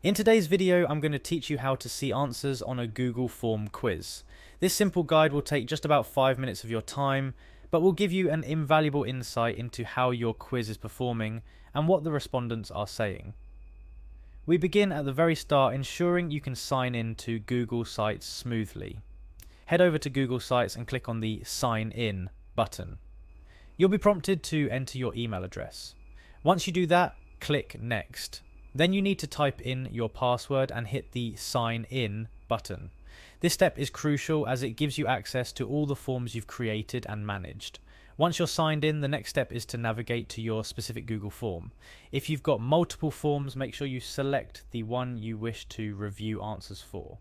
In today's video, I'm going to teach you how to see answers on a Google form quiz. This simple guide will take just about 5 minutes of your time, but will give you an invaluable insight into how your quiz is performing and what the respondents are saying. We begin at the very start, ensuring you can sign in to Google Sites smoothly. Head over to Google Sites and click on the Sign In button. You'll be prompted to enter your email address. Once you do that, click Next. Then you need to type in your password and hit the Sign In button. This step is crucial as it gives you access to all the forms you've created and managed. Once you're signed in, the next step is to navigate to your specific Google form. If you've got multiple forms, make sure you select the one you wish to review answers for.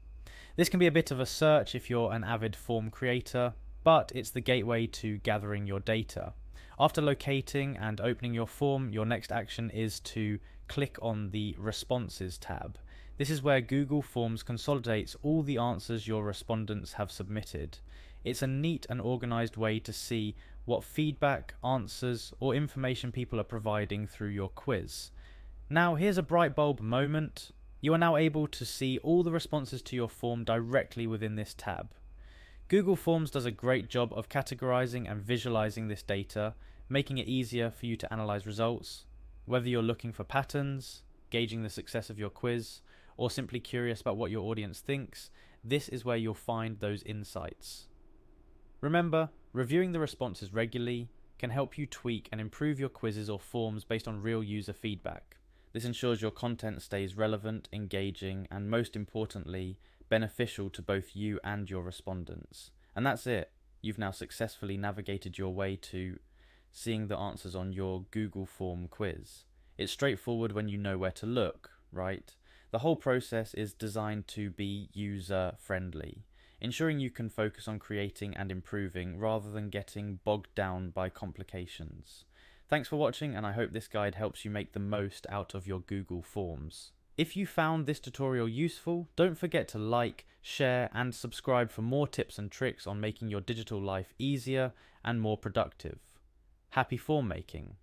This can be a bit of a search if you're an avid form creator, but it's the gateway to gathering your data. After locating and opening your form, your next action is to click on the Responses tab. This is where Google Forms consolidates all the answers your respondents have submitted. It's a neat and organized way to see what feedback, answers, or information people are providing through your quiz. Now, here's a bright bulb moment. You are now able to see all the responses to your form directly within this tab. Google Forms does a great job of categorizing and visualizing this data, making it easier for you to analyze results. Whether you're looking for patterns, gauging the success of your quiz, or simply curious about what your audience thinks, this is where you'll find those insights. Remember, reviewing the responses regularly can help you tweak and improve your quizzes or forms based on real user feedback. This ensures your content stays relevant, engaging, and most importantly, beneficial to both you and your respondents. And that's it. You've now successfully navigated your way to seeing the answers on your Google form quiz. It's straightforward when you know where to look, right? The whole process is designed to be user-friendly, ensuring you can focus on creating and improving rather than getting bogged down by complications. Thanks for watching, and I hope this guide helps you make the most out of your Google Forms. If you found this tutorial useful, don't forget to like, share, and subscribe for more tips and tricks on making your digital life easier and more productive. Happy form making!